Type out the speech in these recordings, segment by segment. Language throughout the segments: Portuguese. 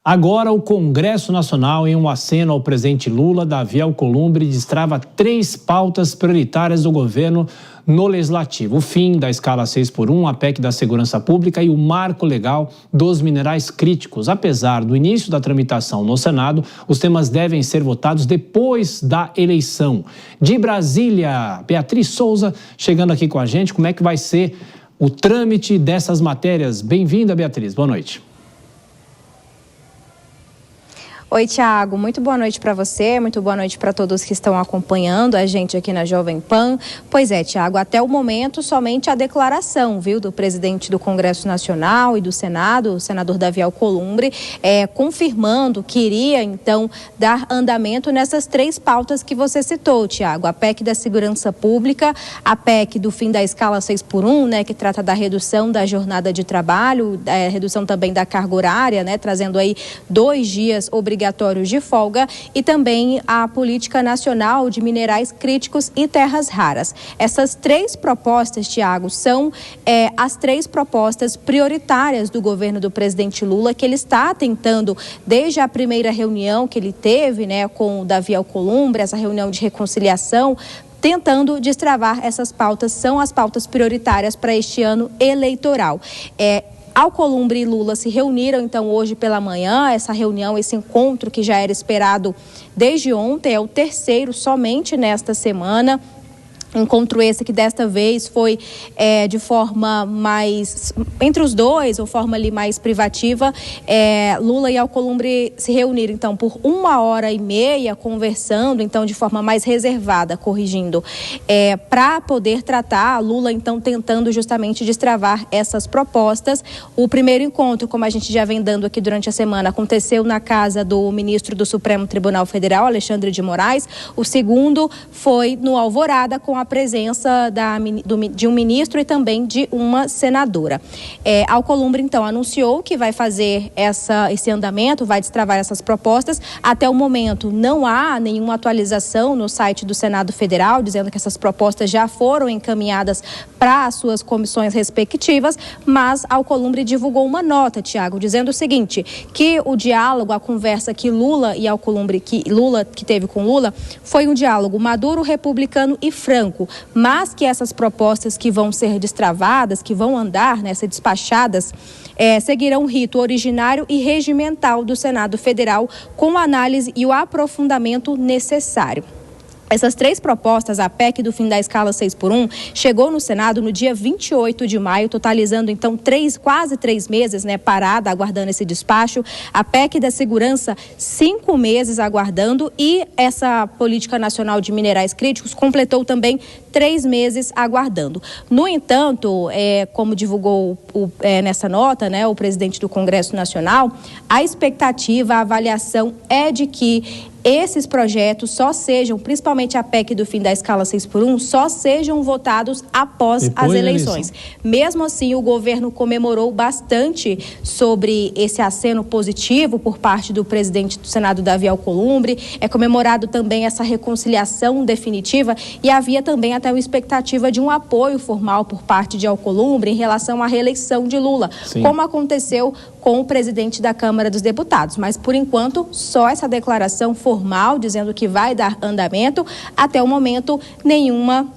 Agora, o Congresso Nacional, em um aceno ao presidente Lula, Davi Alcolumbre destrava 3 pautas prioritárias do governo no Legislativo: o fim da escala 6x1, a PEC da Segurança Pública e o marco legal dos minerais críticos. Apesar do início da tramitação no Senado, os temas devem ser votados depois da eleição. De Brasília, Beatriz Souza chegando aqui com a gente. Como é que vai ser o trâmite dessas matérias? Bem-vinda, Beatriz. Boa noite. Oi, Tiago, muito boa noite para você, muito boa noite para todos que estão acompanhando a gente aqui na Jovem Pan. Pois é, Tiago, até o momento somente a declaração, do presidente do Congresso Nacional e do Senado, o senador Davi Alcolumbre, confirmando que iria, então, dar andamento nessas 3 pautas que você citou, Tiago: a PEC da Segurança Pública, a PEC do fim da escala 6x1, que trata da redução da jornada de trabalho, redução também da carga horária, trazendo aí 2 dias obrigatórios de folga, e também a Política Nacional de Minerais Críticos e Terras Raras. Essas 3 propostas, Tiago, são as 3 propostas prioritárias do governo do presidente Lula, que ele está tentando, desde a primeira reunião que ele teve, com o Davi Alcolumbre, essa reunião de reconciliação, tentando destravar essas pautas. São as pautas prioritárias para este ano eleitoral. Alcolumbre e Lula se reuniram, então, hoje pela manhã. Essa reunião, esse encontro que já era esperado desde ontem, é o 3º somente nesta semana. Encontro esse que desta vez foi de forma mais, entre os dois, ou forma ali mais privativa. Lula e Alcolumbre se reuniram, então, por 1h30, conversando, então, de forma mais reservada, para poder tratar. Lula, então, tentando justamente destravar essas propostas. O primeiro encontro, como a gente já vem dando aqui durante a semana, aconteceu na casa do ministro do Supremo Tribunal Federal, Alexandre de Moraes. O segundo foi no Alvorada, com a presença de um ministro e também de uma senadora. Alcolumbre, então, anunciou que vai fazer esse andamento, vai destravar essas propostas. Até o momento, não há nenhuma atualização no site do Senado Federal, dizendo que essas propostas já foram encaminhadas para as suas comissões respectivas, mas Alcolumbre divulgou uma nota, Tiago, dizendo o seguinte: que o diálogo, a conversa que Lula e Alcolumbre, que teve com Lula, foi um diálogo maduro, republicano e franco, mas que essas propostas que vão ser destravadas, que vão andar, ser despachadas, seguirão o rito originário e regimental do Senado Federal, com a análise e o aprofundamento necessário. Essas 3 propostas, a PEC do fim da escala 6x1, chegou no Senado no dia 28 de maio, totalizando, então, quase 3 meses, parada, aguardando esse despacho. A PEC da Segurança, 5 meses aguardando, e essa Política Nacional de Minerais Críticos completou também 3 meses aguardando. No entanto, como divulgou nessa nota, o presidente do Congresso Nacional, a expectativa, a avaliação é de que esses projetos só sejam, principalmente a PEC do fim da escala 6x1, só sejam votados após as eleições. Mesmo assim, o governo comemorou bastante sobre esse aceno positivo por parte do presidente do Senado, Davi Alcolumbre. É comemorado também essa reconciliação definitiva, e havia também até uma expectativa de um apoio formal por parte de Alcolumbre em relação à reeleição de Lula, Sim. como aconteceu com o presidente da Câmara dos Deputados. Mas, por enquanto, só essa declaração formal, dizendo que vai dar andamento. Até o momento, nenhuma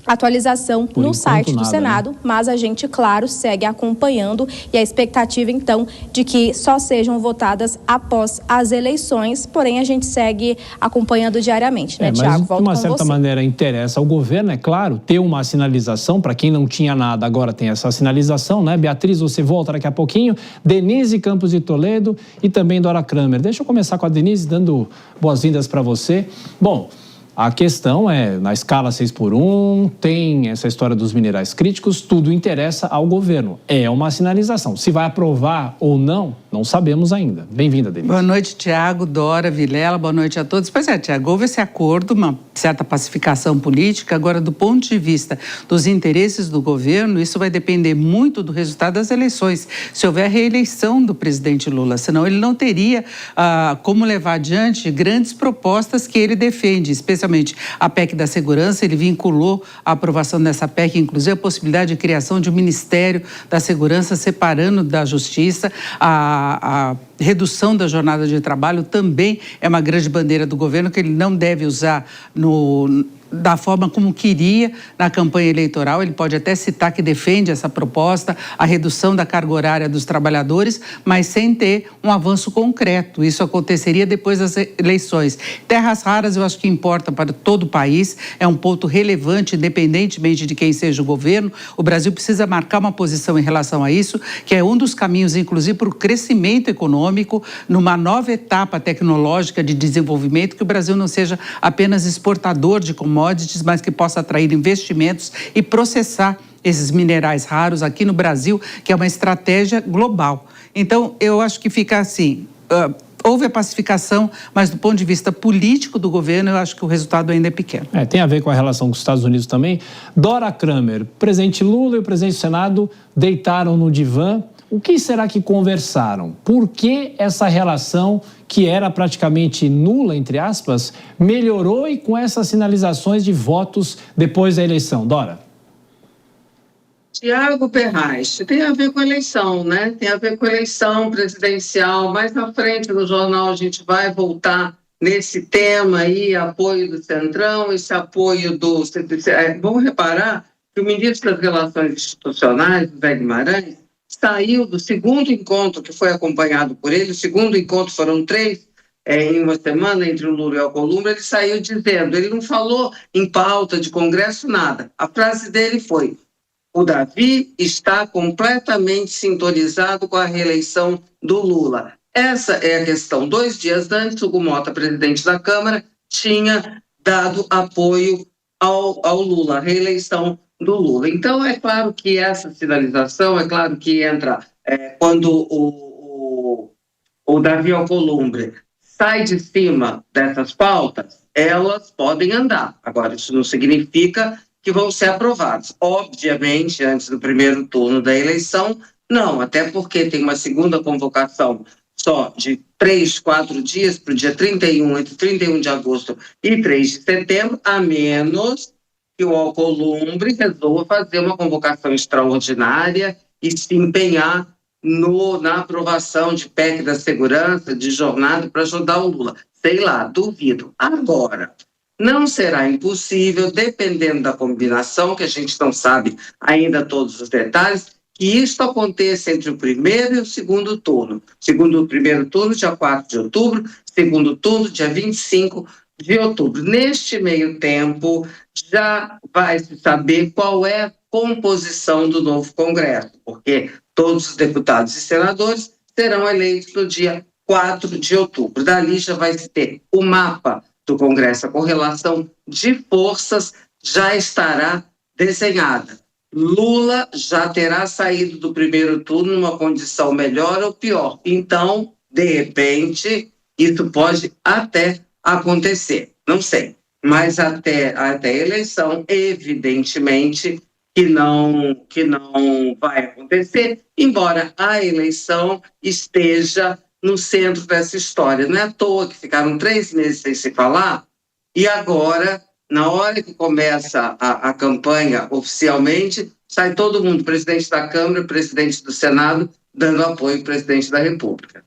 atualização no site do Senado, mas a gente, claro, segue acompanhando, e a expectativa, então, de que só sejam votadas após as eleições. Porém, a gente segue acompanhando diariamente, Tiago? Mas, de uma certa maneira, interessa ao governo, é claro, ter uma sinalização. Para quem não tinha nada, agora tem essa sinalização, Beatriz, você volta daqui a pouquinho. Denise Campos de Toledo e também Dora Kramer. Deixa eu começar com a Denise, dando boas-vindas para você. Bom, a questão na escala 6x1, tem essa história dos minerais críticos, tudo interessa ao governo. É uma sinalização. Se vai aprovar ou não, não sabemos ainda. Bem-vinda, Denise. Boa noite, Tiago, Dora, Vilela, boa noite a todos. Pois é, Tiago, houve esse acordo, uma certa pacificação política. Agora, do ponto de vista dos interesses do governo, isso vai depender muito do resultado das eleições. Se houver reeleição do presidente Lula, senão ele não teria como levar adiante grandes propostas que ele defende, especialmente a PEC da Segurança. Ele vinculou a aprovação dessa PEC, inclusive, a possibilidade de criação de um Ministério da Segurança separando da Justiça. a redução da jornada de trabalho também é uma grande bandeira do governo que ele não deve usar da forma como queria na campanha eleitoral. Ele pode até citar que defende essa proposta, a redução da carga horária dos trabalhadores, mas sem ter um avanço concreto. Isso aconteceria depois das eleições. Terras raras eu acho que importa para todo o país, é um ponto relevante, independentemente de quem seja o governo. O Brasil precisa marcar uma posição em relação a isso, que é um dos caminhos, inclusive, para o crescimento econômico, numa nova etapa tecnológica de desenvolvimento, que o Brasil não seja apenas exportador de commodities, mas que possa atrair investimentos e processar esses minerais raros aqui no Brasil, que é uma estratégia global. Então, eu acho que fica assim, houve a pacificação, mas do ponto de vista político do governo, eu acho que o resultado ainda é pequeno. Tem a ver com a relação com os Estados Unidos também. Dora Kramer, o presidente Lula e o presidente do Senado deitaram no divã. O que será que conversaram? Por que essa relação, que era praticamente nula, entre aspas, melhorou e com essas sinalizações de votos depois da eleição? Dora? Tiago Ferraz, tem a ver com a eleição, né? Tem a ver com a eleição presidencial. Mais na frente no jornal a gente vai voltar nesse tema aí, apoio do Centrão, esse apoio do... Vamos reparar que o ministro das Relações Institucionais, José Guimarães, saiu do segundo encontro que foi acompanhado por ele. O segundo encontro foram 3 em uma semana entre o Lula e o Alcolumbre. Ele saiu dizendo, ele não falou em pauta de Congresso, nada. A frase dele foi: o Davi está completamente sintonizado com a reeleição do Lula. Essa é a questão. 2 dias antes, o Hugo Mota, presidente da Câmara, tinha dado apoio ao Lula, a reeleição do Lula. Então, é claro que essa sinalização, é claro que entra quando o Davi Alcolumbre sai de cima dessas pautas, elas podem andar. Agora, isso não significa que vão ser aprovados. Obviamente, antes do primeiro turno da eleição, não, até porque tem uma segunda convocação só de 3, 4 dias para o dia 31, entre 31 de agosto e 3 de setembro, a menos que o Alcolumbre resolva fazer uma convocação extraordinária e se empenhar na aprovação de PEC da segurança, de jornada para ajudar o Lula. Sei lá, duvido. Agora, não será impossível, dependendo da combinação, que a gente não sabe ainda todos os detalhes, que isso aconteça entre o primeiro e o segundo turno. O primeiro turno, dia 4 de outubro, segundo turno, dia 25 de outubro. Neste meio tempo, já vai se saber qual é a composição do novo Congresso, porque todos os deputados e senadores serão eleitos no dia 4 de outubro. Dali já vai se ter o mapa do Congresso, a correlação de forças já estará desenhada. Lula já terá saído do primeiro turno numa condição melhor ou pior. Então, de repente, isso pode até acontecer. Não sei. Mas até a eleição, evidentemente, que não vai acontecer, embora a eleição esteja no centro dessa história. Não é à toa que ficaram 3 meses sem se falar, e agora, na hora que começa a campanha oficialmente, sai todo mundo, presidente da Câmara, presidente do Senado, dando apoio ao presidente da República.